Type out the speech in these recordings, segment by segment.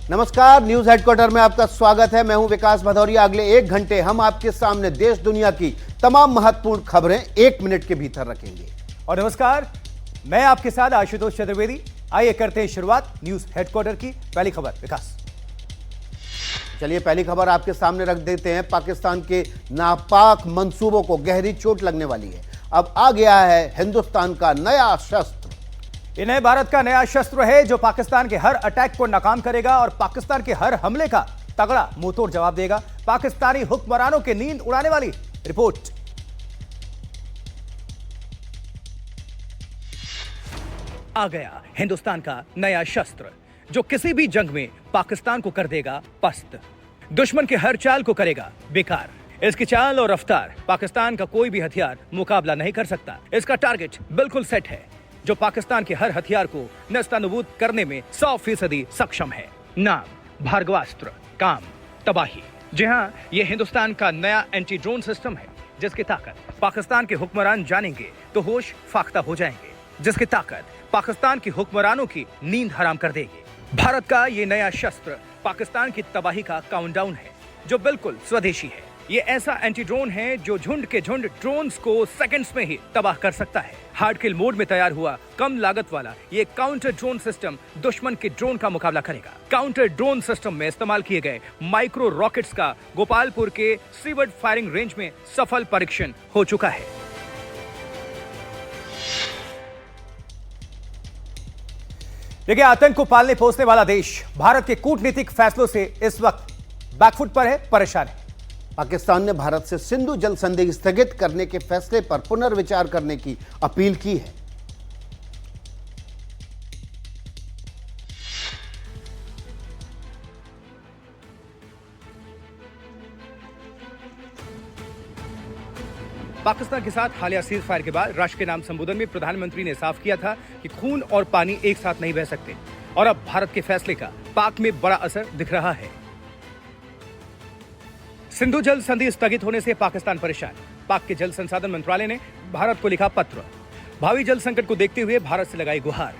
नमस्कार, news headquarter में आपका स्वागत है। मैं हूं विकास भदौरिया। अगले 1 घंटे हम आपके सामने देश दुनिया की तमाम महत्वपूर्ण खबरें 1 मिनट के भीतर रखेंगे। और नमस्कार, मैं आपके साथ आशुतोष चतुर्वेदी। आइए करते हैं शुरुआत न्यूज हेडक्वार्टर की पहली खबर। विकास, चलिए पहली खबर आपके सामने रख देते हैं। पाकिस्तान के नापाक मंसूबों को गहरी चोट लगने वाली है। अब आ गया है हिंदुस्तान का नया शस्त्र। इन्हें भारत का नया शस्त्र है जो पाकिस्तान के हर अटैक को नाकाम करेगा और पाकिस्तान के हर हमले का तगड़ा मुंहतोड़ जवाब देगा। पाकिस्तानी हुक्मरानों की नींद उड़ाने वाली रिपोर्ट। आ गया हिंदुस्तान का नया शस्त्र जो किसी भी जंग में पाकिस्तान को कर देगा पस्त, दुश्मन के हर चाल को करेगा बेकार। इसकी चाल और रफ्तार पाकिस्तान का कोई भी हथियार मुकाबला नहीं कर सकता। इसका टारगेट बिल्कुल सेट है जो पाकिस्तान के हर हथियार को नस्तानुबूद करने में 100% सक्षम है। नाम भार्गवास्त्र, काम तबाही। जी हां, यह हिंदुस्तान का नया एंटी ड्रोन सिस्टम है जिसकी ताकत पाकिस्तान के हुक्मरान जानेंगे तो होश फाख्ता हो जाएंगे, जिसकी ताकत पाकिस्तान के हुक्मरानों की नींद हराम कर देगी। भारत का ये नया शस्त्र पाकिस्तान की तबाही का काउंटडाउन है जो बिल्कुल स्वदेशी है। ये ऐसा एंटी ड्रोन है जो झुंड के झुंड ड्रोन्स को सेकंड्स में ही तबाह कर सकता है। हार्ड किल मोड में तैयार हुआ कम लागत वाला ये काउंटर ड्रोन सिस्टम दुश्मन के ड्रोन का मुकाबला करेगा। काउंटर ड्रोन सिस्टम में इस्तेमाल किए गए माइक्रो रॉकेट्स का गोपालपुर के सीवर्ड फायरिंग रेंज में सफल परीक्षण हो चुका है। देखिए, आतंक को पालने पोसने वाला देश भारत के कूटनीतिक फैसलों से इस वक्त बैकफुट पर है, परेशान है। पाकिस्तान ने भारत से सिंधु जल संधि स्थगित करने के फैसले पर पुनर्विचार करने की अपील की है। पाकिस्तान के साथ हालिया सीज फायर के बाद राष्ट्र के नाम संबोधन में प्रधानमंत्री ने साफ किया था कि खून और पानी एक साथ नहीं बह सकते और अब भारत के फैसले का पाक में बड़ा असर दिख रहा है। सिंधु जल संधि स्थगित होने से पाकिस्तान परेशान। पाक के जल संसाधन मंत्रालय ने भारत को लिखा पत्र। भावी जल संकट को देखते हुए भारत से लगाई गुहार।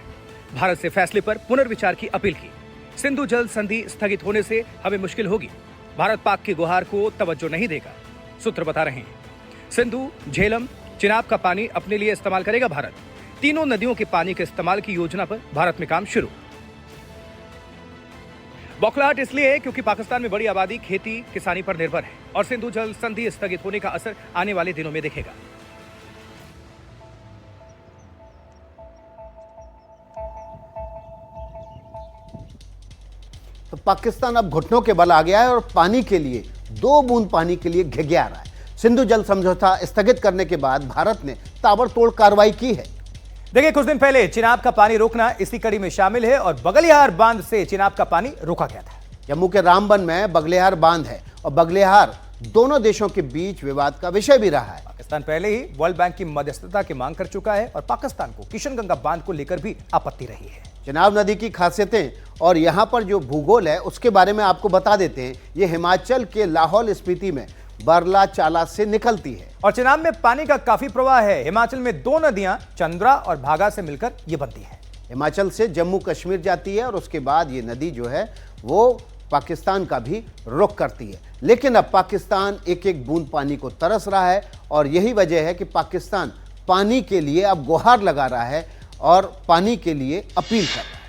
भारत से फैसले पर पुनर्विचार की अपील की। सिंधु जल संधि स्थगित होने से हमें मुश्किल होगी। भारत पाक की गुहार को तवज्जो नहीं देगा, सूत्र बता रहे हैं। सिंधु, झेलम, चिनाब का पानी अपने लिए इस्तेमाल करेगा भारत। तीनों नदियों के पानी के इस्तेमाल की योजना पर भारत में काम शुरू। बौखलाहट इसलिए है क्योंकि पाकिस्तान में बड़ी आबादी खेती किसानी पर निर्भर है और सिंधु जल संधि स्थगित होने का असर आने वाले दिनों में दिखेगा। तो पाकिस्तान अब घुटनों के बल आ गया है और पानी के लिए 2 बूंद पानी के लिए घिघिया रहा है। सिंधु जल समझौता स्थगित करने के बाद भारत ने ताबड़तोड़ कार्रवाई की है। देखिए, कुछ दिन पहले चिनाब का पानी रोकना इसी कड़ी में शामिल है और बगलिहार बांध से चिनाब का पानी रोका गया था। जम्मू के रामबन में बगलिहार बांध है और बगलिहार दोनों देशों के बीच विवाद का विषय भी रहा है। पाकिस्तान पहले ही वर्ल्ड बैंक की मध्यस्थता की मांग कर चुका है और पाकिस्तान को किशनगंगा बांध को लेकर भी आपत्ति रही है। चिनाब नदी की खासियतें और यहां पर जो भूगोल है उसके बारे में आपको बता देते हैं। ये हिमाचल के लाहौल स्पीति में बरला चाला से निकलती है और चिनाब में पानी का काफी प्रवाह है। हिमाचल में 2 नदियां चंद्रा और भागा से मिलकर ये बनती है। हिमाचल से जम्मू कश्मीर जाती है और उसके बाद ये नदी जो है वो पाकिस्तान का भी रुख करती है। लेकिन अब पाकिस्तान एक एक बूंद पानी को तरस रहा है और यही वजह है कि पाकिस्तान पानी के लिए अब गुहार लगा रहा है और पानी के लिए अपील कर रहा है।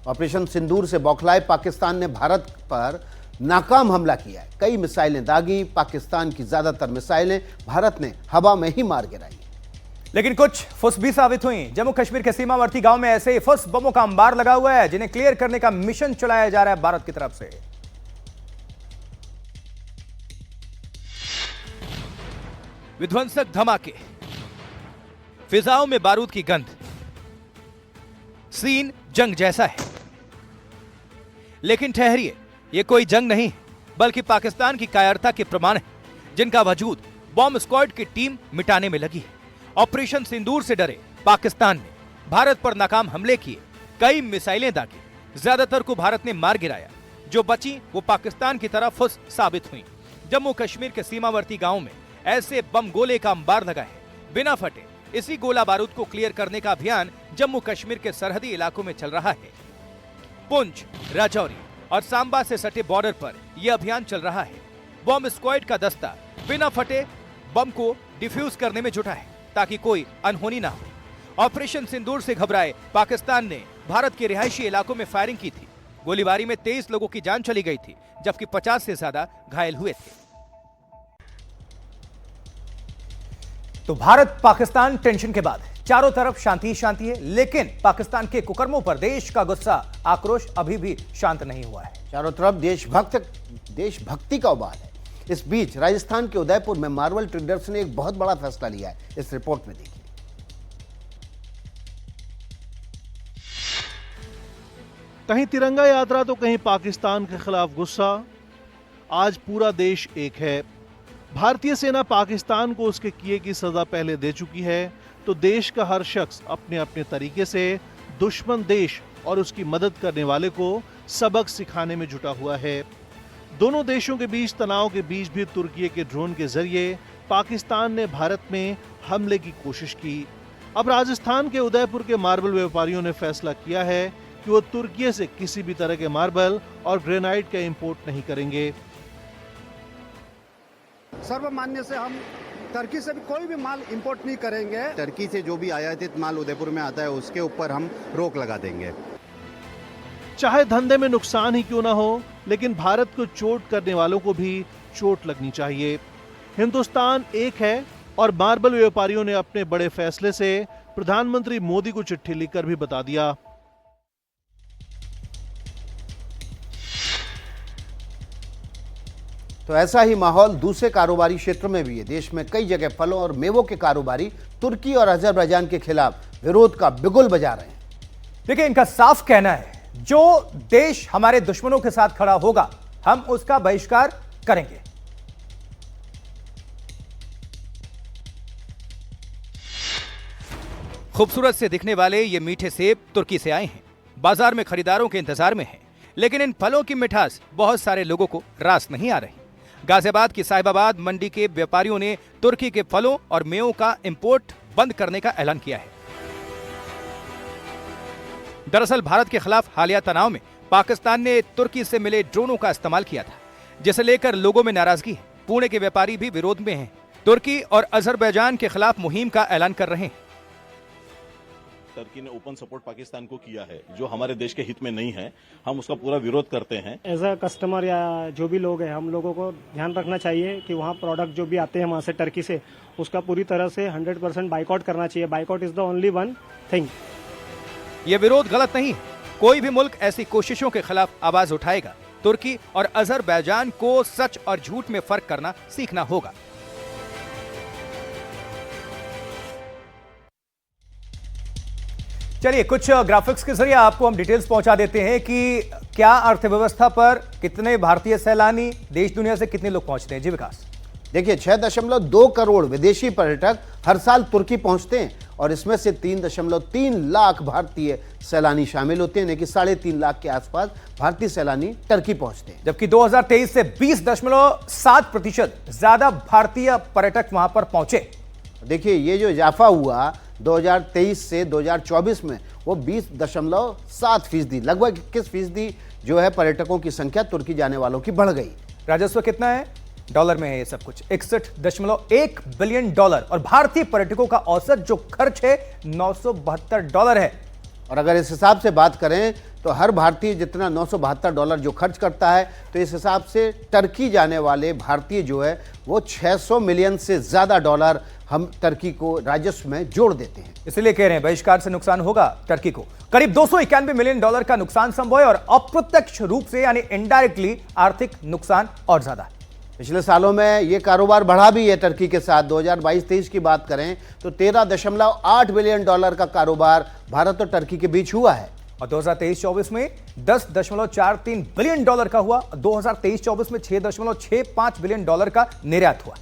ऑपरेशन सिंदूर से बौखलाए पाकिस्तान ने भारत पर नाकाम हमला किया है। कई मिसाइलें दागी। पाकिस्तान की ज्यादातर मिसाइलें भारत ने हवा में ही मार गिराई। लेकिन कुछ फुस भी साबित हुई। जम्मू कश्मीर के सीमावर्ती गांव में ऐसे फुस बमों का अंबार लगा हुआ है जिन्हें क्लियर करने का मिशन चलाया जा रहा है भारत की तरफ से। विध्वंसक धमाके, फिजाओं में बारूद की गंध। सीन जंग जैसा है, लेकिन ठहरिए, ये कोई जंग नहीं बल्कि पाकिस्तान की कायरता के प्रमाण है जिनका वजूद बॉम्ब स्क्वाड की टीम मिटाने में लगी है। ऑपरेशन सिंदूर से डरे पाकिस्तान ने भारत पर नाकाम हमले किए, कई मिसाइलें दागी, ज्यादातर को भारत ने मार गिराया। जो बची वो पाकिस्तान की तरफ फुस साबित हुई। जम्मू कश्मीर के सीमावर्ती गांव में ऐसे बम गोले का अंबार लगा है, बिना फटे। इसी गोला बारूद को क्लियर करने का अभियान जम्मू कश्मीर के सरहदी इलाकों में चल रहा है। पुंछ, राजौरी और सांबा से सटे बॉर्डर पर यह अभियान चल रहा है। बॉम्ब स्क्वाड का दस्ता बिना फटे बम को डिफ्यूज करने में जुटा है ताकि कोई अनहोनी ना हो। ऑपरेशन सिंदूर से घबराए पाकिस्तान ने भारत के रिहायशी इलाकों में फायरिंग की थी। गोलीबारी में 23 लोगों की जान चली गई थी, जबकि 50 से ज्यादा घायल हुए थे। तो भारत पाकिस्तान टेंशन के बाद चारों तरफ शांति ही शांति है, लेकिन पाकिस्तान के कुकर्मों पर देश का गुस्सा, आक्रोश अभी भी शांत नहीं हुआ है। चारों तरफ देशभक्ति का उबाल है। इस बीच राजस्थान के उदयपुर में मार्बल ट्रेडर्स ने एक बहुत बड़ा फैसला लिया है। इस रिपोर्ट में देखिए। कहीं तिरंगा यात्रा तो कहीं पाकिस्तान के खिलाफ गुस्सा। आज पूरा देश एक है। भारतीय सेना पाकिस्तान को उसके किए की सजा पहले दे चुकी है, तो देश का हर शख्स अपने अपने तरीके से दुश्मन देश और उसकी मदद करने वाले को सबक सिखाने में जुटा हुआ है। दोनों देशों के बीच तनाव के बीच भी तुर्की के ड्रोन के जरिए पाकिस्तान ने भारत में हमले की कोशिश की। अब राजस्थान के उदयपुर के मार्बल व्यापारियों ने फैसला किया है कि वो तुर्की से किसी भी तरह के मार्बल और ग्रेनाइट का इंपोर्ट नहीं करेंगे। सर्वमान्य से हम टर्की से भी कोई भी माल इंपोर्ट नहीं करेंगे। टर्की से जो भी आयातित माल उदयपुर में आता है उसके ऊपर हम रोक लगा देंगे। चाहे धंधे में नुकसान ही क्यों ना हो, लेकिन भारत को चोट करने वालों को भी चोट लगनी चाहिए। हिंदुस्तान एक है और मार्बल व्यापारियों ने अपने बड़े फैसले से प्रधानमंत्री मोदी को चिट्ठी लिखकर भी बता दिया। तो ऐसा ही माहौल दूसरे कारोबारी क्षेत्र में भी है। देश में कई जगह फलों और मेवों के कारोबारी तुर्की और अजरबैजान के खिलाफ विरोध का बिगुल बजा रहे हैं। देखिए, इनका साफ कहना है, जो देश हमारे दुश्मनों के साथ खड़ा होगा हम उसका बहिष्कार करेंगे। खूबसूरत से दिखने वाले ये मीठे सेब तुर्की से आए हैं, बाजार में खरीदारों के इंतजार में हैं। लेकिन इन फलों की मिठास बहुत सारे लोगों को रास नहीं आ रही। गाजियाबाद की साहिबाबाद मंडी के व्यापारियों ने तुर्की के फलों और मेवों का इंपोर्ट बंद करने का ऐलान किया है। दरअसल भारत के खिलाफ हालिया तनाव में पाकिस्तान ने तुर्की से मिले ड्रोनों का इस्तेमाल किया था, जिसे लेकर लोगों में नाराजगी है। पुणे के व्यापारी भी विरोध में हैं। तुर्की और अजरबैजान के खिलाफ मुहिम का ऐलान कर रहे हैं। टर्की ने ओपन सपोर्ट पाकिस्तान को किया है, जो हमारे देश के हित में नहीं है। हम उसका पूरा विरोध करते हैं। एज अ कस्टमर या जो भी लोग हैं, हम लोगों को ध्यान रखना चाहिए कि वहाँ प्रोडक्ट जो भी आते हैं वहाँ से टर्की से, उसका पूरी तरह से 100% बाइकआउट करना चाहिए। Boycott is the only one thing. यह विरोध गलत नहीं है। कोई भी मुल्क ऐसी कोशिशों के खिलाफ आवाज उठाएगा। तुर्की और अजरबैजान को सच और झूठ में फर्क करना सीखना होगा। चलिए, कुछ ग्राफिक्स के जरिए आपको हम डिटेल्स पहुंचा देते हैं कि क्या अर्थव्यवस्था पर कितने भारतीय सैलानी, देश दुनिया से कितने लोग पहुंचते हैं। जी विकास, देखिए 6.2 करोड़ विदेशी पर्यटक हर साल तुर्की पहुंचते हैं और इसमें से 3.3 लाख भारतीय सैलानी शामिल होते हैं, यानी कि 3.5 लाख के आसपास भारतीय सैलानी टर्की पहुंचते हैं। जबकि 2023 से 20.7% ज्यादा भारतीय पर्यटक वहां पर पहुंचे। देखिए, ये जो इजाफा हुआ 2023 से 2024 में, वो 20.7%, लगभग 21% जो है पर्यटकों की संख्या तुर्की जाने वालों की बढ़ गई। राजस्व कितना है? डॉलर में है ये सब कुछ, $61.1 बिलियन। और भारतीय पर्यटकों का औसत जो खर्च है $972 है। और अगर इस हिसाब से बात करें तो हर भारतीय जितना $972 जो खर्च करता है, तो इस हिसाब से टर्की जाने वाले भारतीय जो है वो 600 मिलियन से ज्यादा डॉलर हम टर्की को राजस्व में जोड़ देते हैं। इसलिए कह रहे हैं बहिष्कार से नुकसान होगा टर्की को। करीब $291 मिलियन का नुकसान संभव है और अप्रत्यक्ष रूप से यानी इनडायरेक्टली आर्थिक नुकसान और ज्यादा है। पिछले सालों में ये कारोबार बढ़ा भी है टर्की के साथ। 2022-23 की बात करें तो $13.8 बिलियन का कारोबार भारत और टर्की के बीच हुआ है। और 2023-24 में $10.43 बिलियन का हुआ। 2023-24 में $6.65 बिलियन का निर्यात हुआ।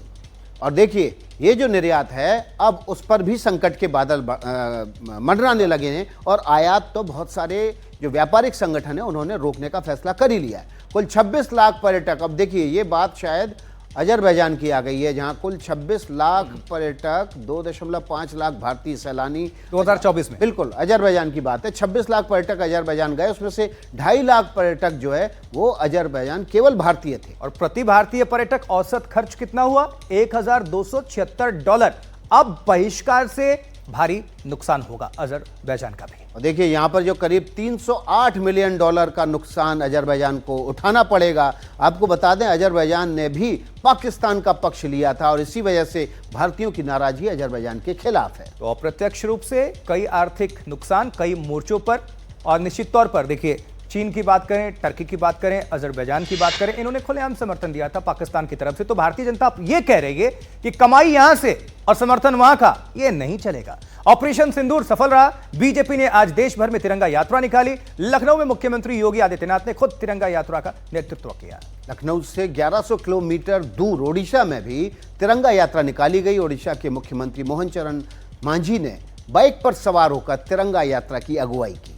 और देखिए, ये जो निर्यात है अब उस पर भी संकट के बादल मंडराने लगे हैं और आयात तो बहुत सारे जो व्यापारिक संगठन है उन्होंने रोकने का फैसला कर ही लिया है। कुल 26 लाख पर्यटक, अब देखिए ये बात शायद अजरबैजान की आ गई है, जहां कुल 26 लाख पर्यटक, 2.5 लाख भारतीय सैलानी 2024 में। बिल्कुल अजरबैजान की बात है। 26 लाख पर्यटक अजरबैजान गए, उसमें से 2.5 लाख पर्यटक जो है वो अजरबैजान केवल भारतीय थे। और प्रति भारतीय पर्यटक औसत खर्च कितना हुआ? $1276। अब बहिष्कार से भारी नुकसान होगा अजरबैजान का भी। और देखिए यहां पर जो करीब $308 मिलियन का नुकसान अजरबैजान को उठाना पड़ेगा। आपको बता दें अजरबैजान ने भी पाकिस्तान का पक्ष लिया था और इसी वजह से भारतीयों की नाराजगी अजरबैजान के खिलाफ है। तो अप्रत्यक्ष रूप से कई आर्थिक नुकसान कई मोर्चों पर, और निश्चित तौर पर देखिए चीन की बात करें, टर्की की बात करें, अजरबैजान की बात करें, इन्होंने खुलेआम समर्थन दिया था पाकिस्तान की तरफ से। तो भारतीय जनता ये कह रही है कि कमाई यहां से और समर्थन वहां का, ये नहीं चलेगा। ऑपरेशन सिंदूर सफल रहा। बीजेपी ने आज देश भर में तिरंगा यात्रा निकाली। लखनऊ में मुख्यमंत्री योगी आदित्यनाथ ने खुद तिरंगा यात्रा का नेतृत्व किया। लखनऊ से 1100 किलोमीटर दूर ओडिशा में भी तिरंगा यात्रा निकाली गई। ओडिशा के मुख्यमंत्री मोहन चरण मांझी ने बाइक पर सवार होकर तिरंगा यात्रा की अगुवाई की।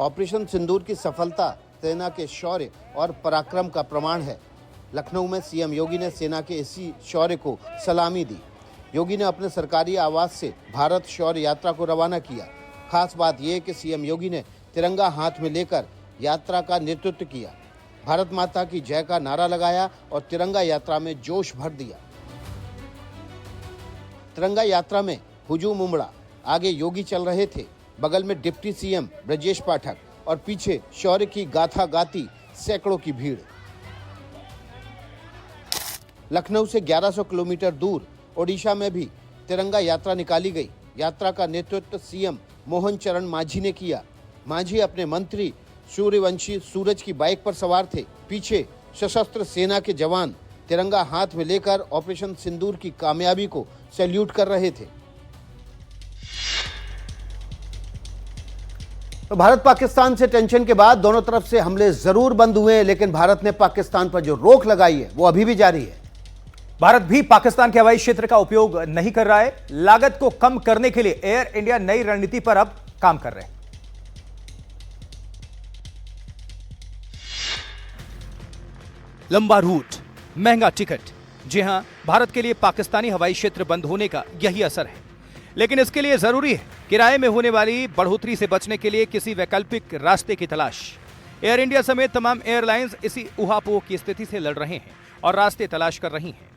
ऑपरेशन सिंदूर की सफलता सेना के शौर्य और पराक्रम का प्रमाण है। लखनऊ में सीएम योगी ने सेना के इसी शौर्य को सलामी दी। योगी ने अपने सरकारी आवास से भारत शौर्य यात्रा को रवाना किया। खास बात यह कि सीएम योगी ने तिरंगा हाथ में लेकर यात्रा का नेतृत्व किया, भारत माता की जय का नारा लगाया और तिरंगा यात्रा में जोश भर दिया। तिरंगा यात्रा में हुजूम उमड़ा। आगे योगी चल रहे थे, बगल में डिप्टी सीएम ब्रजेश पाठक और पीछे शौर्य की गाथा गाती सैकड़ों की भीड़। लखनऊ से 1100 किलोमीटर दूर ओडिशा में भी तिरंगा यात्रा निकाली गई। यात्रा का नेतृत्व सीएम मोहन चरण मांझी ने किया। मांझी अपने मंत्री सूर्यवंशी सूरज की बाइक पर सवार थे। पीछे सशस्त्र सेना के जवान तिरंगा हाथ में लेकर ऑपरेशन सिंदूर की कामयाबी को सैल्यूट कर रहे थे। तो भारत पाकिस्तान से टेंशन के बाद दोनों तरफ से हमले जरूर बंद हुए, लेकिन भारत ने पाकिस्तान पर जो रोक लगाई है वो अभी भी जारी है। भारत भी पाकिस्तान के हवाई क्षेत्र का उपयोग नहीं कर रहा है। लागत को कम करने के लिए एयर इंडिया नई रणनीति पर अब काम कर रहे हैं। लंबा रूट, महंगा टिकट, जी हां, भारत के लिए पाकिस्तानी हवाई क्षेत्र बंद होने का यही असर है। लेकिन इसके लिए जरूरी है किराए में होने वाली बढ़ोतरी से बचने के लिए किसी वैकल्पिक रास्ते की तलाश। एयर इंडिया समेत तमाम एयरलाइंस इसी उहापोह की स्थिति से लड़ रहे हैं और रास्ते तलाश कर रही हैं।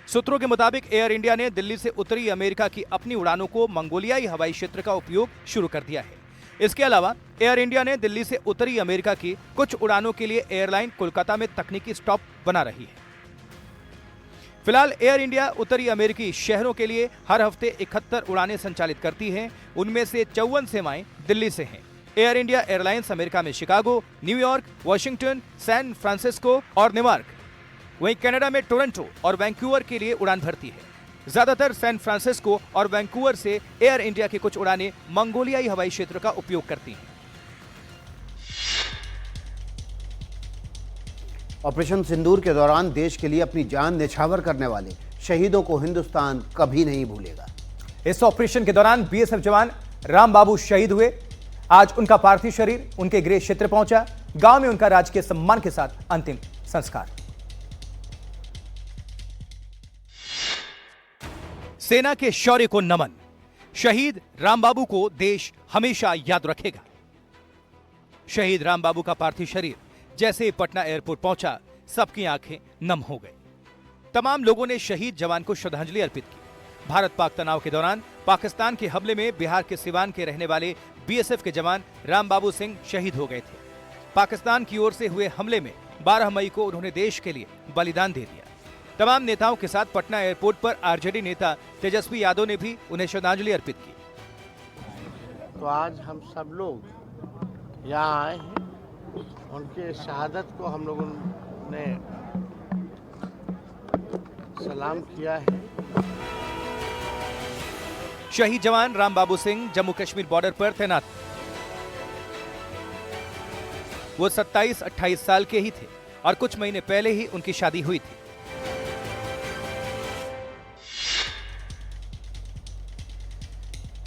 सूत्रों के मुताबिक एयर इंडिया ने दिल्ली से उत्तरी अमेरिका की अपनी उड़ानों को मंगोलियाई हवाई क्षेत्र का उपयोग शुरू कर दिया है। इसके अलावा एयर इंडिया ने दिल्ली से उत्तरी अमेरिका की कुछ उड़ानों के लिए एयरलाइन कोलकाता में तकनीकी स्टॉप बना रही है। फिलहाल एयर इंडिया उत्तरी अमेरिकी शहरों के लिए हर हफ्ते 71 उड़ानें संचालित करती है। उनमें से 54 सेवाएं दिल्ली से हैं। एयर इंडिया एयरलाइंस अमेरिका में Chicago, New York, Washington, San Francisco और न्यूयॉर्क, वहीं कनाडा में टोरंटो और वैंकूवर के लिए उड़ान भरती है। ज्यादातर सैन फ्रांसिस्को और वैंकूवर से एयर इंडिया की कुछ उड़ानें मंगोलियाई हवाई क्षेत्र का उपयोग करती हैं। ऑपरेशन सिंदूर के दौरान देश के लिए अपनी जान न्यौछावर करने वाले शहीदों को हिंदुस्तान कभी नहीं भूलेगा। इस ऑपरेशन के दौरान बीएसएफ जवान राम बाबू शहीद हुए। आज उनका पार्थिव शरीर उनके गृह क्षेत्र पहुंचा। गांव में उनका राजकीय सम्मान के साथ अंतिम संस्कार। सेना के शौर्य को नमन। शहीद रामबाबू को देश हमेशा याद रखेगा। शहीद रामबाबू का पार्थिव शरीर जैसे पटना एयरपोर्ट पहुंचा, सबकी आंखें नम हो गई। तमाम लोगों ने शहीद जवान को श्रद्धांजलि अर्पित की। भारत पाक तनाव के दौरान पाकिस्तान के हमले में बिहार के सिवान के रहने वाले बीएसएफ के जवान रामबाबू सिंह शहीद हो गए थे। पाकिस्तान की ओर से हुए हमले में 12 मई को उन्होंने देश के लिए बलिदान दे दिया। तमाम नेताओं के साथ पटना एयरपोर्ट पर आरजेडी नेता तेजस्वी यादव ने भी उन्हें श्रद्धांजलि अर्पित की। तो आज हम सब लोग यहाँ आए हैं, उनके शहादत को हम लोगों ने सलाम किया है। शहीद जवान रामबाबू सिंह जम्मू कश्मीर बॉर्डर पर तैनात। वो 27-28 साल के ही थे और कुछ महीने पहले ही उनकी शादी हुई थी।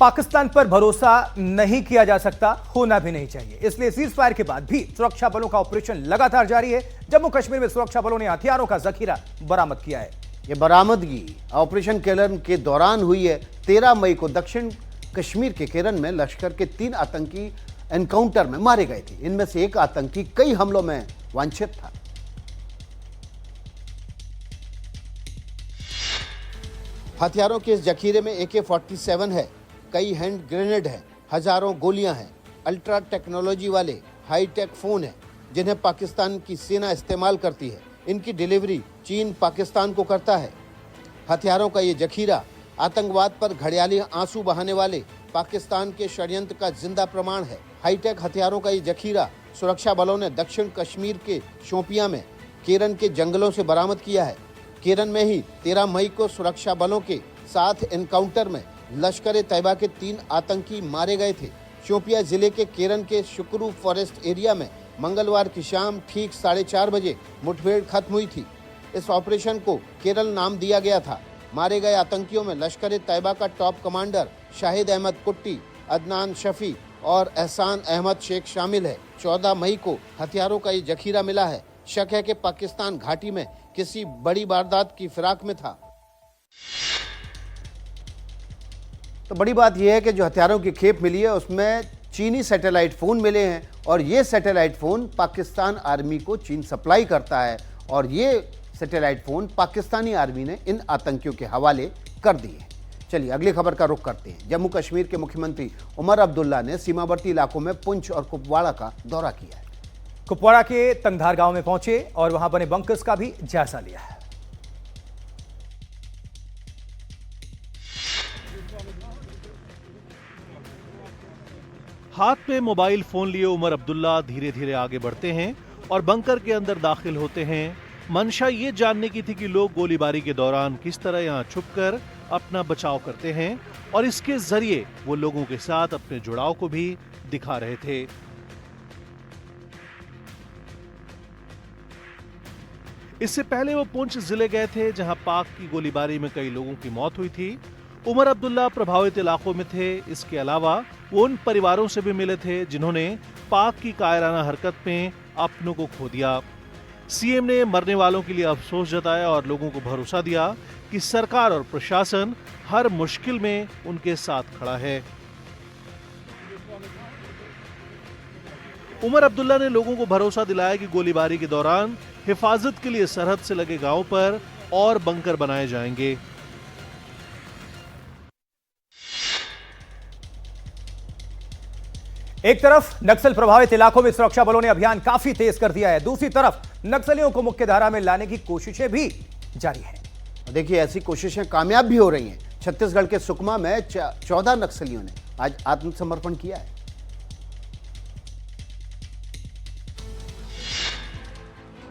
पाकिस्तान पर भरोसा नहीं किया जा सकता, होना भी नहीं चाहिए। इसलिए सीज फायर के बाद भी सुरक्षा बलों का ऑपरेशन लगातार जारी है। जम्मू कश्मीर में सुरक्षा बलों ने हथियारों का जखीरा बरामद किया है। ये बरामदगी ऑपरेशन केरन के दौरान हुई है। 13 मई को दक्षिण कश्मीर के केरन में लश्कर के 3 आतंकी एनकाउंटर में मारे गए थे। इनमें से एक आतंकी कई हमलों में वांछित था। हथियारों के इस जखीरे में AK-47 है, कई हैंड ग्रेनेड है, हजारों गोलियां हैं, अल्ट्रा टेक्नोलॉजी वाले हाईटेक फोन हैं जिन्हें पाकिस्तान की सेना इस्तेमाल करती है। इनकी डिलीवरी चीन पाकिस्तान को करता है। हथियारों का ये जखीरा आतंकवाद पर घड़ियाली आंसू बहाने वाले पाकिस्तान के षड्यंत्र का जिंदा प्रमाण है। हाईटेक हथियारों का ये जखीरा सुरक्षा बलों ने दक्षिण कश्मीर के शोपियां में केरन के जंगलों से बरामद किया है। केरन में ही 13 मई को सुरक्षा बलों के साथ एनकाउंटर में लश्कर तैयबा के 3 आतंकी मारे गए थे। शोपिया जिले के केरन के शुक्रू फॉरेस्ट एरिया में मंगलवार की शाम ठीक 4:30 बजे मुठभेड़ खत्म हुई थी। इस ऑपरेशन को केरल नाम दिया गया था। मारे गए आतंकियों में लश्कर तैयबा का टॉप कमांडर शाहिद अहमद कुट्टी, अदनान शफी और एहसान अहमद शेख शामिल है। 14 मई को हथियारों का ये जखीरा मिला है। शक है कि पाकिस्तान घाटी में किसी बड़ी वारदात की फिराक में था। तो बड़ी बात यह है कि जो हथियारों की खेप मिली है उसमें चीनी सैटेलाइट फोन मिले हैं और ये सैटेलाइट फोन पाकिस्तान आर्मी को चीन सप्लाई करता है और ये सैटेलाइट फोन पाकिस्तानी आर्मी ने इन आतंकियों के हवाले कर दिए। चलिए अगली खबर का रुख करते हैं। जम्मू कश्मीर के मुख्यमंत्री उमर अब्दुल्ला ने सीमावर्ती इलाकों में पुंछ और कुपवाड़ा का दौरा किया है। कुपवाड़ा के तंगधार गांव में पहुंचे और वहां बने बंकर्स का भी जायजा लिया है। हाथ में मोबाइल फोन लिए उमर अब्दुल्ला धीरे धीरे आगे बढ़ते हैं और बंकर के अंदर दाखिल होते हैं। मंशा ये जानने की थी कि लोग गोलीबारी के दौरान किस तरह यहां छुपकर अपना बचाव करते हैं और इसके जरिए वो लोगों के साथ अपने जुड़ाव को भी दिखा रहे थे। इससे पहले वो पुंछ जिले गए थे जहां पाक की गोलीबारी में कई लोगों की मौत हुई थी। उमर अब्दुल्ला प्रभावित इलाकों में थे। इसके अलावा वो उन परिवारों से भी मिले थे जिन्होंने पाक की कायराना हरकत में अपनों को खो दिया। सीएम ने मरने वालों के लिए अफसोस जताया और लोगों को भरोसा दिया कि सरकार और प्रशासन हर मुश्किल में उनके साथ खड़ा है। उमर अब्दुल्ला ने लोगों को भरोसा दिलाया कि गोलीबारी के दौरान हिफाजत के लिए सरहद से लगे गांवों पर और बंकर बनाए जाएंगे। एक तरफ नक्सल प्रभावित इलाकों में सुरक्षा बलों ने अभियान काफी तेज कर दिया है, दूसरी तरफ नक्सलियों को मुख्य धारा में लाने की कोशिशें भी जारी हैं। देखिए ऐसी कोशिशें कामयाब भी हो रही हैं। छत्तीसगढ़ के सुकमा में 14 नक्सलियों ने आज आत्मसमर्पण किया है।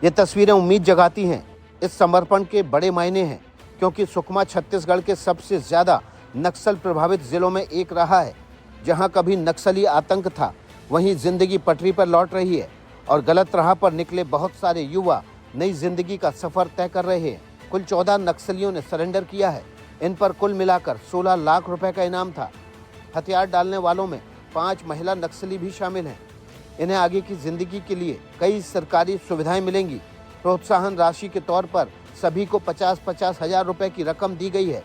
ये तस्वीरें उम्मीद जगाती हैं। इस समर्पण के बड़े मायने हैं क्योंकि सुकमा छत्तीसगढ़ के सबसे ज्यादा नक्सल प्रभावित जिलों में एक रहा है। जहां कभी नक्सली आतंक था वहीं जिंदगी पटरी पर लौट रही है और गलत राह पर निकले बहुत सारे युवा नई जिंदगी का सफर तय कर रहे हैं। कुल 14 नक्सलियों ने सरेंडर किया है। इन पर कुल मिलाकर 16 लाख रुपए का इनाम था। हथियार डालने वालों में 5 महिला नक्सली भी शामिल हैं। इन्हें आगे की जिंदगी के लिए कई सरकारी सुविधाएं मिलेंगी। प्रोत्साहन राशि के तौर पर सभी को 50-50 हजार रुपए की रकम दी गई है।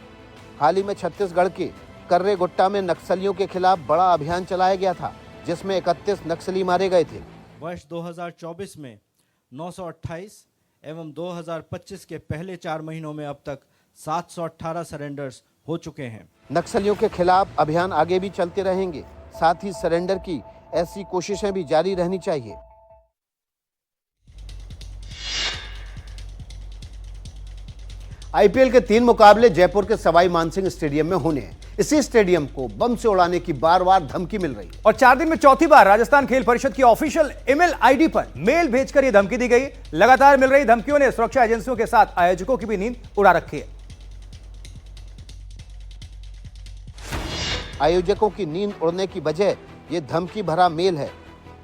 हाल ही में छत्तीसगढ़ के कर्रे गुट्टा में नक्सलियों के खिलाफ बड़ा अभियान चलाया गया था जिसमें 31 नक्सली मारे गए थे। वर्ष 2024 में 928 एवं 2025 के पहले 4 महीनों में अब तक 718 सरेंडर्स हो चुके हैं। नक्सलियों के खिलाफ अभियान आगे भी चलते रहेंगे। साथ ही सरेंडर की ऐसी कोशिशें भी जारी रहनी चाहिए। आईपीएल के 3 मुकाबले जयपुर के सवाई मानसिंह स्टेडियम में होने हैं। इसी स्टेडियम को बम से उड़ाने की बार बार धमकी मिल रही है और 4 दिन में चौथी बार राजस्थान खेल परिषद की ऑफिशियल ईमेल आईडी पर मेल भेजकर यह धमकी दी गई। लगातार मिल रही धमकियों ने सुरक्षा एजेंसियों के साथ आयोजकों की भी नींद उड़ा रखी है। आयोजकों की नींद उड़ने की वजह यह धमकी भरा मेल है।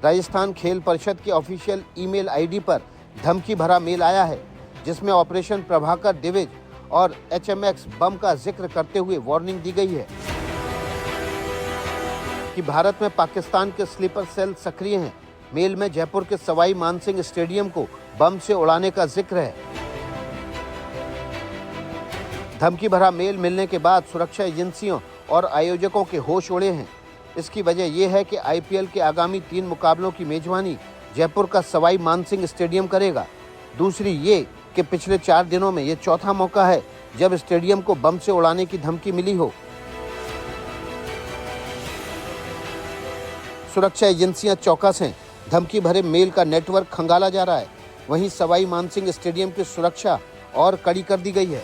राजस्थान खेल परिषद की ऑफिशियल ईमेल आईडी पर धमकी भरा मेल आया है जिसमें ऑपरेशन प्रभाकर डिविज और HMX बम का जिक्र करते हुए वार्निंग दी गई है। जबकि भारत में पाकिस्तान के स्लीपर सेल सक्रिय हैं। मेल में जयपुर के सवाई मानसिंह स्टेडियम को बम से उड़ाने का जिक्र है। धमकी भरा मेल मिलने के बाद सुरक्षा एजेंसियों और आयोजकों के होश उड़े हैं। इसकी वजह यह है कि आईपीएल के आगामी 3 मुकाबलों की मेजबानी जयपुर का सवाई मानसिंह स्टेडियम करेगा। दूसरी ये कि पिछले 4 दिनों में ये चौथा मौका है जब स्टेडियम को बम से उड़ाने की धमकी मिली हो। सुरक्षा एजेंसियां चौकस हैं। धमकी भरे मेल का नेटवर्क खंगाला जा रहा है। वहीं सवाई मानसिंह स्टेडियम की सुरक्षा और कड़ी कर दी गई है।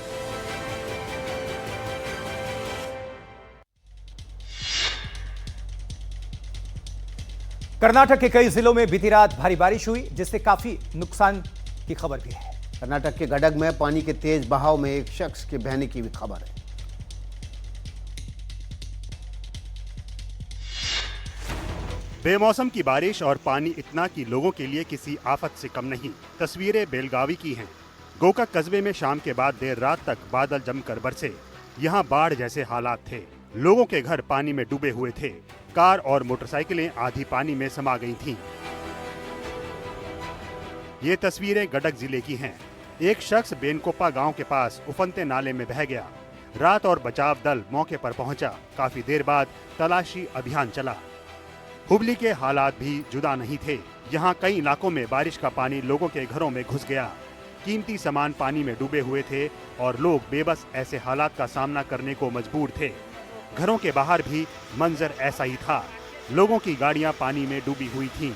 कर्नाटक के कई जिलों में बीती रात भारी बारिश हुई, जिससे काफी नुकसान की खबर भी है। कर्नाटक के गडग में पानी के तेज बहाव में एक शख्स के बहने की भी खबर है। बेमौसम की बारिश और पानी इतना कि लोगों के लिए किसी आफत से कम नहीं। तस्वीरें बेलगावी की हैं। गोकाक कस्बे में शाम के बाद देर रात तक बादल जमकर बरसे। यहाँ बाढ़ जैसे हालात थे। लोगों के घर पानी में डूबे हुए थे। कार और मोटरसाइकिलें आधी पानी में समा गई थीं। ये तस्वीरें गडक जिले की हैं। एक शख्स बेनकोपा गांव के पास उफनते नाले में बह गया। रात और बचाव दल मौके पर पहुंचा। काफी देर बाद तलाशी अभियान चला। हुबली के हालात भी जुदा नहीं थे। यहाँ कई इलाकों में बारिश का पानी लोगों के घरों में घुस गया। कीमती सामान पानी में डूबे हुए थे और लोग बेबस ऐसे हालात का सामना करने को मजबूर थे। घरों के बाहर भी मंजर ऐसा ही था। लोगों की गाड़ियां पानी में डूबी हुई थीं।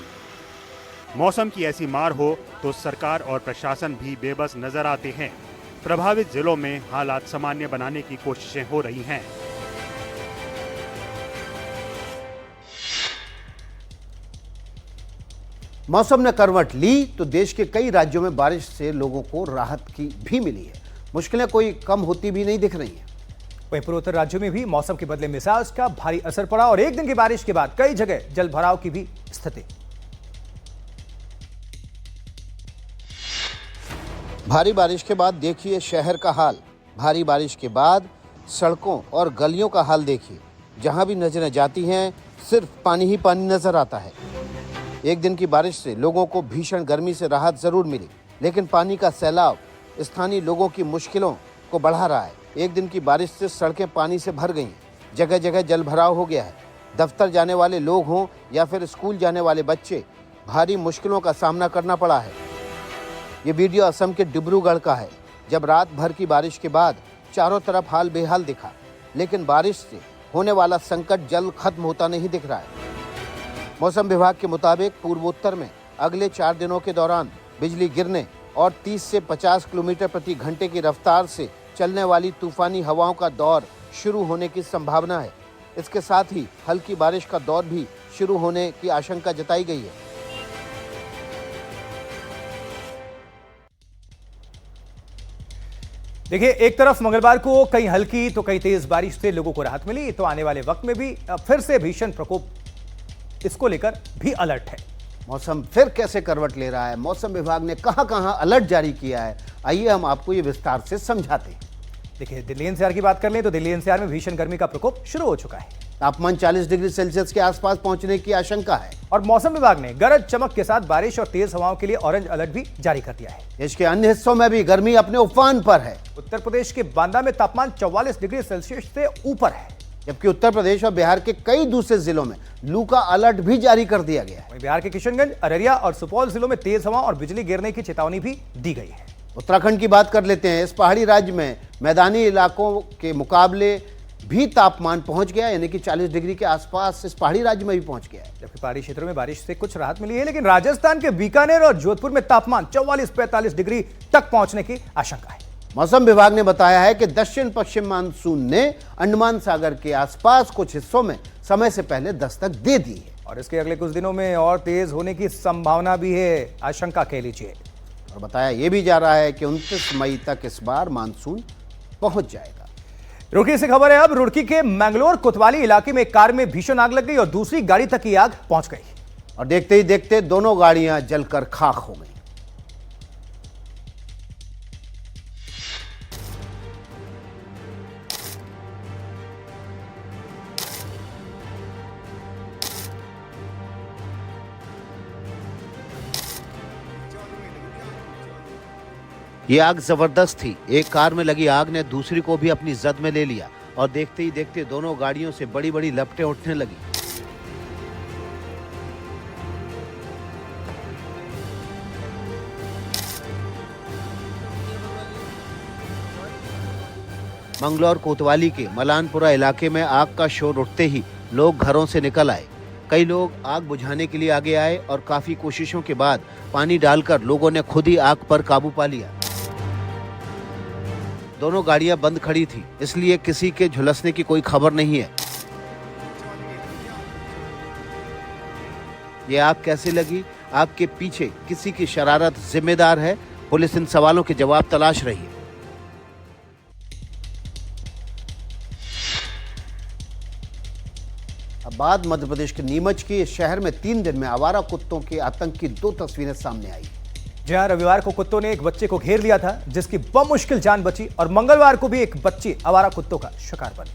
मौसम की ऐसी मार हो तो सरकार और प्रशासन भी बेबस नजर आते हैं। प्रभावित जिलों में हालात सामान्य बनाने की कोशिशें हो रही हैं। मौसम ने करवट ली तो देश के कई राज्यों में बारिश से लोगों को राहत की भी मिली है। मुश्किलें कोई कम होती भी नहीं दिख रही हैं। वहीं पूर्वोत्तर राज्यों में भी मौसम के बदले मिजाज का भारी असर पड़ा और एक दिन की बारिश के बाद कई जगह जलभराव की भी स्थिति। भारी बारिश के बाद देखिए शहर का हाल। भारी बारिश के बाद सड़कों और गलियों का हाल देखिए। जहां भी नजरें जाती हैं सिर्फ पानी ही पानी नजर आता है। एक दिन की बारिश से लोगों को भीषण गर्मी से राहत जरूर मिली, लेकिन पानी का सैलाब स्थानीय लोगों की मुश्किलों को बढ़ा रहा है। एक दिन की बारिश से सड़कें पानी से भर गई। जगह जगह जलभराव हो गया है। दफ्तर जाने वाले लोग हों या फिर स्कूल जाने वाले बच्चे, भारी मुश्किलों का सामना करना पड़ा है। ये वीडियो असम के डिब्रूगढ़ का है, जब रात भर की बारिश के बाद चारों तरफ हाल बेहाल दिखा, लेकिन बारिश से होने वाला संकट जल्द खत्म होता नहीं दिख रहा है। मौसम विभाग के मुताबिक पूर्वोत्तर में अगले 4 दिनों के दौरान बिजली गिरने और 30 से 50 किलोमीटर प्रति घंटे की रफ्तार से चलने वाली तूफानी हवाओं का दौर शुरू होने की संभावना है। इसके साथ ही हल्की बारिश का दौर भी शुरू होने की आशंका जताई गई है। देखिए, एक तरफ मंगलवार को कई हल्की तो कई तेज बारिश से लोगों को राहत मिली, तो आने वाले वक्त में भी फिर से भीषण प्रकोप, इसको लेकर भी अलर्ट है। मौसम फिर कैसे करवट ले रहा है, मौसम विभाग ने कहां-कहां अलर्ट जारी किया है, आइए हम आपको ये विस्तार से समझाते हैं। देखिए, दिल्ली एनसीआर की बात कर लें तो दिल्ली एनसीआर में भीषण गर्मी का प्रकोप शुरू हो चुका है। तापमान 40 डिग्री सेल्सियस के आसपास पहुंचने की आशंका है और मौसम विभाग ने गरज चमक के साथ बारिश और तेज हवाओं के लिए ऑरेंज अलर्ट भी जारी कर दिया है। देश के अन्य हिस्सों में भी गर्मी अपने उफान पर है। उत्तर प्रदेश के बांदा में तापमान 44 डिग्री सेल्सियस से ऊपर है, जबकि उत्तर प्रदेश और बिहार के कई दूसरे जिलों में लू का अलर्ट भी जारी कर दिया गया है। वहीं बिहार के किशनगंज, अररिया और सुपौल जिलों में तेज हवा और बिजली गिरने की चेतावनी भी दी गई है। उत्तराखंड की बात कर लेते हैं। इस पहाड़ी राज्य में मैदानी इलाकों के मुकाबले भी तापमान पहुंच गया, यानी कि 40 डिग्री के आसपास इस पहाड़ी राज्य में भी पहुंच गया है। जबकि पहाड़ी क्षेत्रों में बारिश से कुछ राहत मिली है, लेकिन राजस्थान के बीकानेर और जोधपुर में तापमान 44-45 डिग्री तक पहुंचने की आशंका है। मौसम विभाग ने बताया है कि दक्षिण पश्चिम मानसून ने अंडमान सागर के आसपास कुछ हिस्सों में समय से पहले दस्तक दे दी है और इसके अगले कुछ दिनों में और तेज होने की संभावना भी है, आशंका कह लीजिए। और बताया यह भी जा रहा है कि 29 मई तक इस बार मानसून पहुंच जाएगा। रुड़की से खबर है अब। रुड़की के मैंगलोर कोतवाली इलाके में एक कार में भीषण आग लग गई और दूसरी गाड़ी तक की आग पहुंच गई और देखते ही देखते दोनों गाड़ियां जलकर खाक हो गई। ये आग जबरदस्त थी। एक कार में लगी आग ने दूसरी को भी अपनी जद में ले लिया और देखते ही देखते दोनों गाड़ियों से बड़ी बड़ी लपटें उठने लगी। मंगलौर कोतवाली के मलानपुरा इलाके में आग का शोर उठते ही लोग घरों से निकल आए। कई लोग आग बुझाने के लिए आगे आए और काफी कोशिशों के बाद पानी डालकर लोगों ने खुद ही आग पर काबू पा लिया। दोनों गाड़ियां बंद खड़ी थी, इसलिए किसी के झुलसने की कोई खबर नहीं है। ये आग कैसे लगी, आग के पीछे किसी की शरारत जिम्मेदार है? पुलिस इन सवालों के जवाब तलाश रही है। अब बात मध्य प्रदेश के नीमच की। इस शहर में 3 दिन में आवारा कुत्तों के आतंक की 2 तस्वीरें सामने आई। जहां रविवार को कुत्तों ने एक बच्चे को घेर लिया था, जिसकी बमुश्किल जान बची, और मंगलवार को भी एक बच्ची आवारा कुत्तों का शिकार बनी।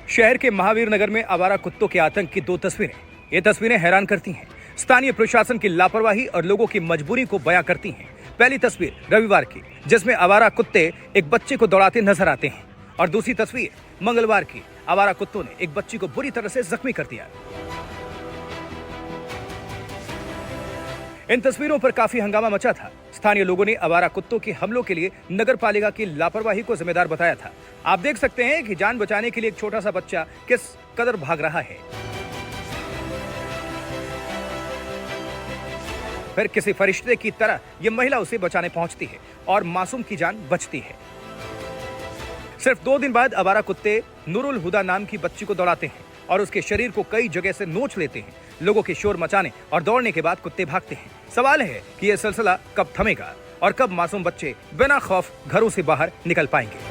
शहर के महावीर नगर में आवारा कुत्तों के आतंक की 2 तस्वीरें। ये तस्वीरें हैरान करती हैं। स्थानीय प्रशासन की लापरवाही और लोगों की मजबूरी को बयां करती हैं। पहली तस्वीर रविवार की, जिसमें आवारा कुत्ते एक बच्चे को दौड़ाते नजर आते हैं, और दूसरी तस्वीर मंगलवार की, आवारा कुत्तों ने एक बच्ची को बुरी तरह से जख्मी कर दिया। इन तस्वीरों पर काफी हंगामा मचा था। स्थानीय लोगों ने आवारा कुत्तों के हमलों के लिए नगर पालिका की लापरवाही को जिम्मेदार बताया था। आप देख सकते हैं कि जान बचाने के लिए एक छोटा सा बच्चा किस कदर भाग रहा है। फिर किसी फरिश्ते की तरह यह महिला उसे बचाने पहुंचती है और मासूम की जान बचती है। सिर्फ 2 दिन बाद आवारा कुत्ते नूरुल हुदा नाम की बच्ची को दौड़ाते हैं और उसके शरीर को कई जगह से नोच लेते हैं। लोगों के शोर मचाने और दौड़ने के बाद कुत्ते भागते हैं। सवाल है कि यह सिलसिला कब थमेगा और कब मासूम बच्चे बिना खौफ घरों से बाहर निकल पाएंगे।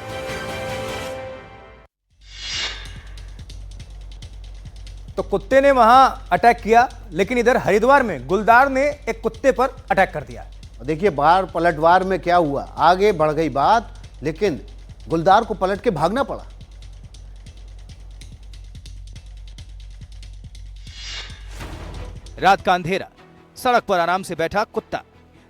तो कुत्ते ने वहां अटैक किया, लेकिन इधर हरिद्वार में गुलदार ने एक कुत्ते पर अटैक कर दिया। देखिए बाहर पलटवार में क्या हुआ, आगे बढ़ गई बात, लेकिन गुलदार को पलट के भागना पड़ा। रात का अंधेरा, सड़क पर आराम से बैठा कुत्ता,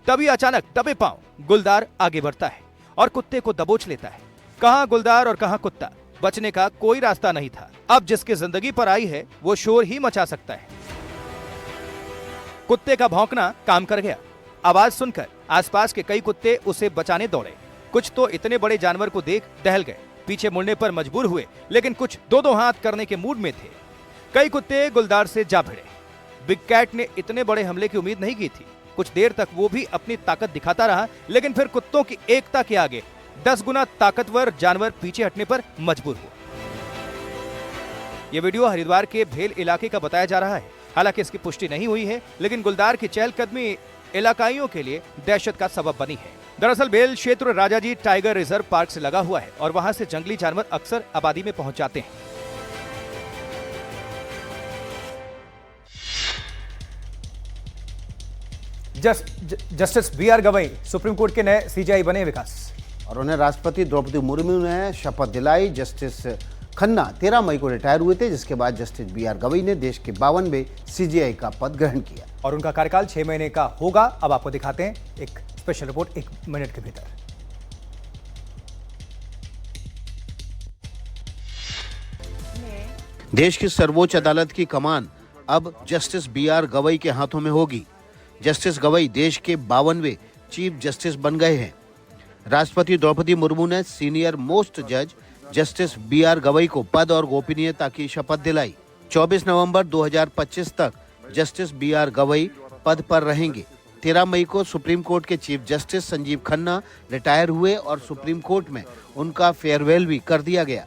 तभी अचानक दबे पांव गुलदार आगे बढ़ता है और कुत्ते को दबोच लेता है। कहां गुलदार और कहां कुत्ता, बचने का कोई रास्ता नहीं था। अब जिसकी जिंदगी पर आई है वो शोर ही मचा सकता है। कुत्ते का भौंकना काम कर गया। आवाज सुनकर आसपास के कई कुत्ते उसे बचाने दौड़े। कुछ तो इतने बड़े जानवर को देख दहल गए, पीछे मुड़ने पर मजबूर हुए, लेकिन कुछ 2-2 हाथ करने के मूड में थे। कई कुत्ते गुलदार से जा भिड़े। बिग कैट ने इतने बड़े हमले की उम्मीद नहीं की थी। कुछ देर तक वो भी अपनी ताकत दिखाता रहा, लेकिन फिर कुत्तों की एकता के आगे 10 गुना ताकतवर जानवर पीछे हटने पर मजबूर हुआ। यह वीडियो हरिद्वार के भेल इलाके का बताया जा रहा है। हालांकि इसकी पुष्टि नहीं हुई है, लेकिन गुलदार की चहलकदमी इलाकाइयों के लिए दहशत का सबब बनी है। दरअसल भेल क्षेत्र राजाजी टाइगर रिजर्व पार्क से लगा हुआ है और वहां से जंगली जानवर अक्सर आबादी में पहुंच जाते हैं। Justice B R Gavai Supreme Court के नए सीजेआई बने। विकास और उन्हें राष्ट्रपति द्रौपदी मुर्मू ने शपथ दिलाई। जस्टिस खन्ना 13 मई को रिटायर हुए थे, जिसके बाद जस्टिस बी आर गवई ने देश के 52वें सीजेआई का पद ग्रहण किया और उनका कार्यकाल 6 महीने का होगा। अब आपको दिखाते हैं एक स्पेशल रिपोर्ट 1 मिनट के भीतर। देश की सर्वोच्च अदालत की कमान अब जस्टिस बी आर गवई के हाथों में होगी। जस्टिस गवई देश के 52वें चीफ जस्टिस बन गए हैं। राष्ट्रपति द्रौपदी मुर्मू ने सीनियर मोस्ट जज जस्टिस बी आर गवई को पद और गोपनीयता की शपथ दिलाई। 24 नवंबर 2025 तक जस्टिस बी आर गवई पद पर रहेंगे। 13 मई को सुप्रीम कोर्ट के chief justice Sanjeev Khanna retire हुए और सुप्रीम कोर्ट में उनका फेयरवेल भी कर दिया गया।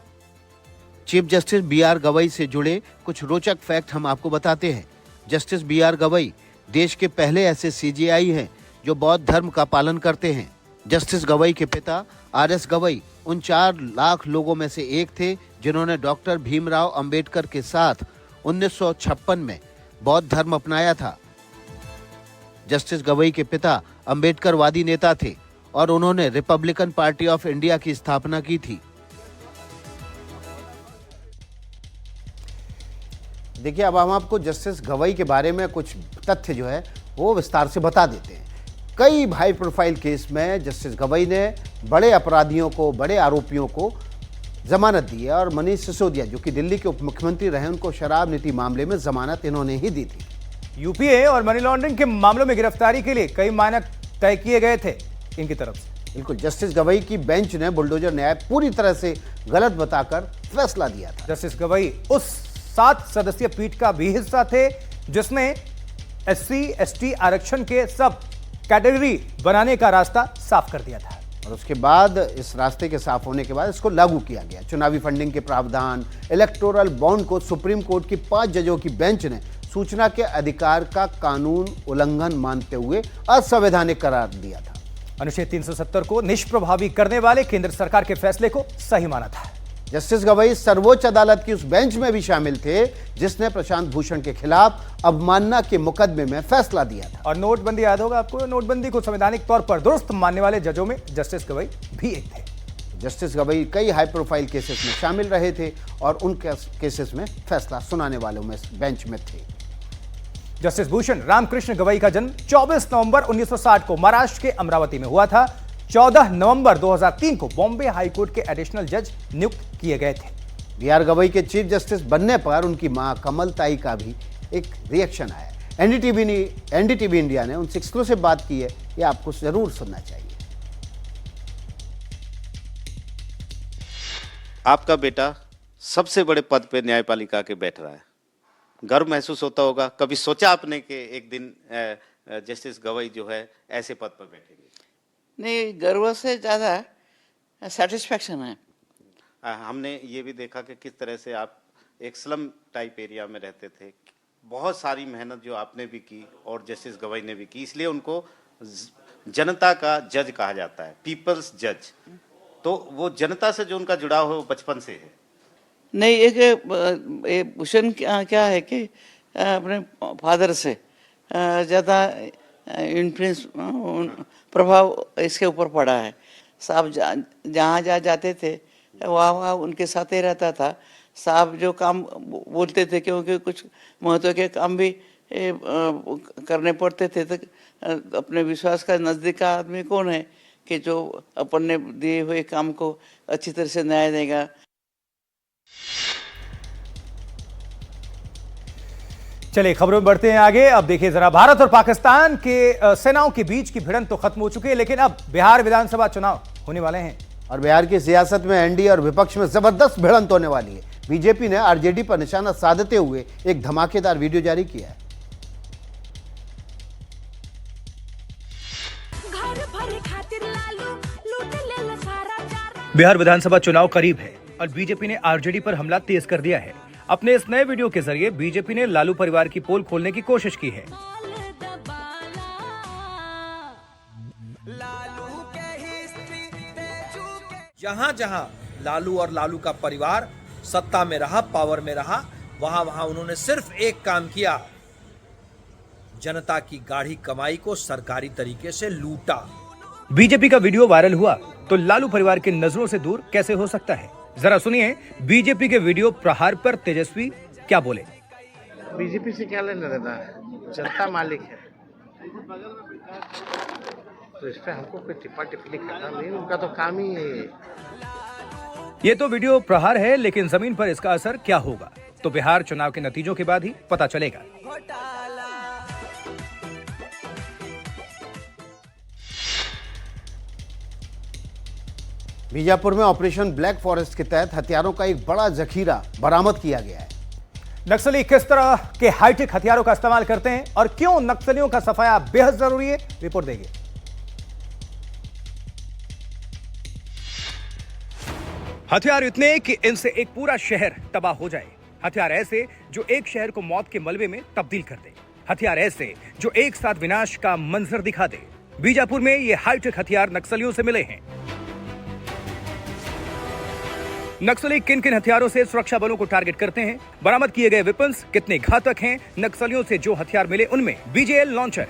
Chief justice B R Gavai से जुड़े कुछ रोचक फैक्ट हम आपको बताते हैं। जस्टिस बी आर गवई देश के पहले ऐसे सीजेआई हैं जो बौद्ध धर्म का पालन करते हैं। जस्टिस गवई के पिता आर.एस. गवई उन 4 लाख लोगों में से एक थे जिन्होंने डॉक्टर भीमराव अंबेडकर के साथ 1956 में बौद्ध धर्म अपनाया था। जस्टिस गवई के पिता अंबेडकरवादी नेता थे और उन्होंने रिपब्लिकन पार्टी ऑफ इंडिया की स्थापना की थी। देखिए अब हम आपको जस्टिस गवई के बारे में कुछ तथ्य जो है वो विस्तार से बता देते हैं। कई हाई प्रोफाइल केस में जस्टिस गवई ने बड़े अपराधियों को, बड़े आरोपियों को जमानत दी है और मनीष सिसोदिया जो कि दिल्ली के उप मुख्यमंत्री रहे, उनको शराब नीति मामले में जमानत इन्होंने ही दी थी। यूपीए और मनी लॉन्ड्रिंग के मामलों में गिरफ्तारी के लिए कई मानक तय किए गए थे इनकी तरफ से। बिल्कुल, जस्टिस गवई की बेंच ने बुलडोजर न्याय पूरी तरह से गलत बताकर फैसला दिया था। जस्टिस गवई उस 7 सदस्यीय पीठ का भी हिस्सा थे जिसने SC ST आरक्षण के सब कैटेगरी बनाने का रास्ता साफ कर दिया था और उसके बाद इस रास्ते के साफ होने के बाद इसको लागू किया गया। चुनावी फंडिंग के प्रावधान, इलेक्टोरल बॉन्ड को सुप्रीम कोर्ट की 5 जजों की बेंच ने सूचना के अधिकार का कानून उल्लंघन मानते हुए असंवैधानिक करार दिया था। अनुच्छेद 370 को निष्प्रभावी करने वाले केंद्र सरकार के फैसले को सही माना था। जस्टिस गवई सर्वोच्च अदालत की उस बेंच में भी शामिल थे जिसने प्रशांत भूषण के खिलाफ अवमानना के मुकदमे में फैसला दिया था। और नोटबंदी याद होगा आपको, नोटबंदी को संवैधानिक तौर पर दुरुस्त मानने वाले जजों में जस्टिस गवई भी एक थे। जस्टिस गवई कई हाई प्रोफाइल केसेस में शामिल रहे थे और उन केसेस में फैसला सुनाने वालों में बेंच में थे। जस्टिस भूषण रामकृष्ण गवई का जन्म 24 नवंबर 1960 को महाराष्ट्र के अमरावती में हुआ था। 14 नवंबर 2003 को बॉम्बे हाईकोर्ट के एडिशनल जज नियुक्त किए गए थे। BR गवई के चीफ जस्टिस बनने पर उनकी मां कमल ताई का भी एक रिएक्शन आया। NDTV इंडिया ने उनसे एक्सक्लूसिव बात की है, ये आपको जरूर सुनना चाहिए। आपका बेटा सबसे बड़े पद पे न्यायपालिका के बैठ रहा है, गर्व महसूस होता होगा। कभी सोचा आपने कि एक दिन जस्टिस गवई जो है ऐसे पद पर बैठेंगे? नहीं, गर्व से ज़्यादा सेटिस्फैक्शन है। हमने ये भी देखा कि किस तरह से आप एक स्लम टाइप एरिया में रहते थे। बहुत सारी मेहनत जो आपने भी की और जस्टिस गवई ने भी की, इसलिए उनको जनता का जज कहा जाता है, पीपल्स जज। तो वो जनता से जो उनका जुड़ाव है वो बचपन से है। नहीं, एक भूषण क्या है कि अपने फादर से ज़्यादा इन्फ्लुएंस, प्रभाव इसके ऊपर पड़ा है। साहब जहाँ जाते थे वहाँ उनके साथ ही रहता था। साहब जो काम बोलते थे, क्योंकि कुछ महत्व के काम भी करने पड़ते थे, तो अपने विश्वास का नज़दीक का आदमी कौन है कि जो अपन ने दिए हुए काम को अच्छी तरह से न्याय देगा। चलिए खबरों में बढ़ते हैं आगे। अब देखिए जरा, भारत और पाकिस्तान के सेनाओं के बीच की भिड़ंत तो खत्म हो चुकी है, लेकिन अब बिहार विधानसभा चुनाव होने वाले हैं और बिहार की सियासत में एनडीए और विपक्ष में जबरदस्त भिड़ंत होने वाली है। बीजेपी ने आरजेडी पर निशाना साधते हुए एक धमाकेदार वीडियो जारी किया है। बिहार विधानसभा चुनाव करीब है और बीजेपी ने आरजेडी पर हमला तेज कर दिया है। अपने इस नए वीडियो के जरिए बीजेपी ने लालू परिवार की पोल खोलने की कोशिश की है। जहां जहां लालू और लालू का परिवार सत्ता में रहा, पावर में रहा, वहां वहां उन्होंने सिर्फ एक काम किया, जनता की गाढ़ी कमाई को सरकारी तरीके से लूटा। बीजेपी का वीडियो वायरल हुआ तो लालू परिवार की नजरों से दूर कैसे हो सकता है? जरा सुनिए बीजेपी के वीडियो प्रहार पर तेजस्वी क्या बोले। बीजेपी से क्या लेना देना है, जनता मालिक है, तो इस पे हमको कोई टिप्पा टिप्पणी करना नहीं, उनका तो काम ही है। ये तो वीडियो प्रहार है, लेकिन जमीन पर इसका असर क्या होगा तो बिहार चुनाव के नतीजों के बाद ही पता चलेगा। बीजापुर में ऑपरेशन ब्लैक फॉरेस्ट के तहत हथियारों का एक बड़ा जखीरा बरामद किया गया है। नक्सली किस तरह के हाईटेक हथियारों का इस्तेमाल करते हैं और क्यों नक्सलियों का सफाया बेहद जरूरी है, रिपोर्ट देखिए। हथियार इतने कि इनसे एक पूरा शहर तबाह हो जाए। हथियार ऐसे जो एक शहर को मौत के मलबे में तब्दील कर दे। हथियार ऐसे जो एक साथ विनाश का मंजर दिखा दे। बीजापुर में ये हाईटेक हथियार नक्सलियों से मिले हैं। नक्सली किन किन हथियारों से सुरक्षा बलों को टारगेट करते हैं, बरामद किए गए वेपन्स कितने घातक हैं, नक्सलियों से जो हथियार मिले उनमें BJL लॉन्चर,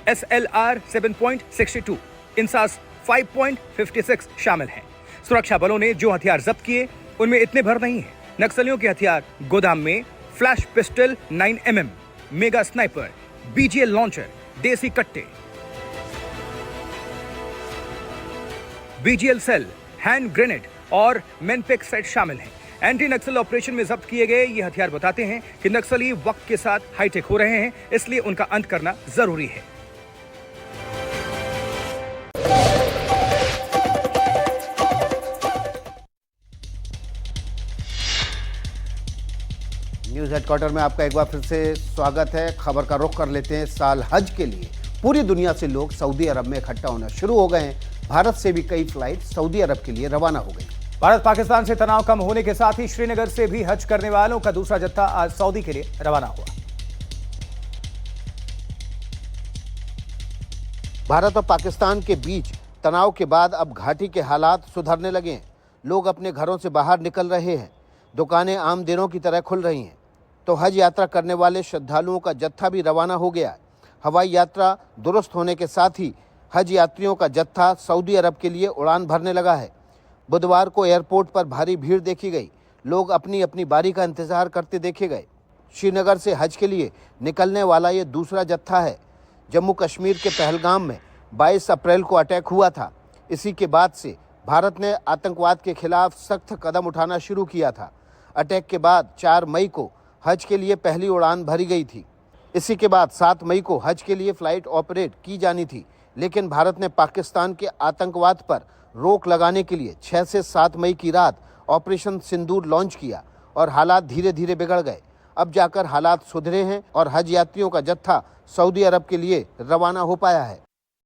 SLR 7.62, इंसास 5.56 शामिल हैं। सुरक्षा बलों ने जो हथियार जब्त किए उनमें इतने भर नहीं है। नक्सलियों के हथियार गोदाम में flash pistol 9mm, mega sniper, BGL launcher, देसी कट्टे, BGL सेल, हैंड ग्रेनेड और मेनपेक सेट शामिल हैं। एंटी नक्सल ऑपरेशन में जब्त किए गए ये हथियार बताते हैं कि नक्सली वक्त के साथ हाईटेक हो रहे हैं, इसलिए उनका अंत करना जरूरी है। न्यूज हेडक्वार्टर में आपका एक बार फिर से स्वागत है। खबर का रुख कर लेते हैं। साल हज के लिए पूरी दुनिया से लोग सऊदी अरब में इकट्ठा होना शुरू हो गए हैं। भारत से भी कई फ्लाइट सऊदी अरब के लिए रवाना हो गई। भारत पाकिस्तान से तनाव कम होने के साथ ही श्रीनगर से भी हज करने वालों का दूसरा जत्था आज सऊदी के लिए रवाना हुआ। भारत और पाकिस्तान के बीच तनाव के बाद अब घाटी के हालात सुधरने लगे हैं। लोग अपने घरों से बाहर निकल रहे हैं। दुकानें आम दिनों की तरह खुल रही हैं। तो हज यात्रा करने वाले श्रद्धालुओं का जत्था भी रवाना हो गया है। हवाई यात्रा दुरुस्त होने के साथ ही हज यात्रियों का जत्था सऊदी अरब के लिए उड़ान भरने लगा है। बुधवार को एयरपोर्ट पर भारी भीड़ देखी गई। लोग अपनी अपनी बारी का इंतजार करते देखे गए। श्रीनगर से हज के लिए निकलने वाला ये दूसरा जत्था है। जम्मू कश्मीर के पहलगाम में 22 अप्रैल को अटैक हुआ था। इसी के बाद से भारत ने आतंकवाद के खिलाफ सख्त कदम उठाना शुरू किया था। अटैक के बाद 4 मई को हज के लिए पहली उड़ान भरी गई थी। इसी के बाद 7 मई को हज के लिए फ्लाइट ऑपरेट की जानी थी, लेकिन भारत ने पाकिस्तान के आतंकवाद पर रोक लगाने के लिए 6 से 7 मई की रात ऑपरेशन सिंदूर लॉन्च किया और हालात धीरे धीरे बिगड़ गए। अब जाकर हालात सुधरे हैं और हज यात्रियों का जत्था सऊदी अरब के लिए रवाना हो पाया है।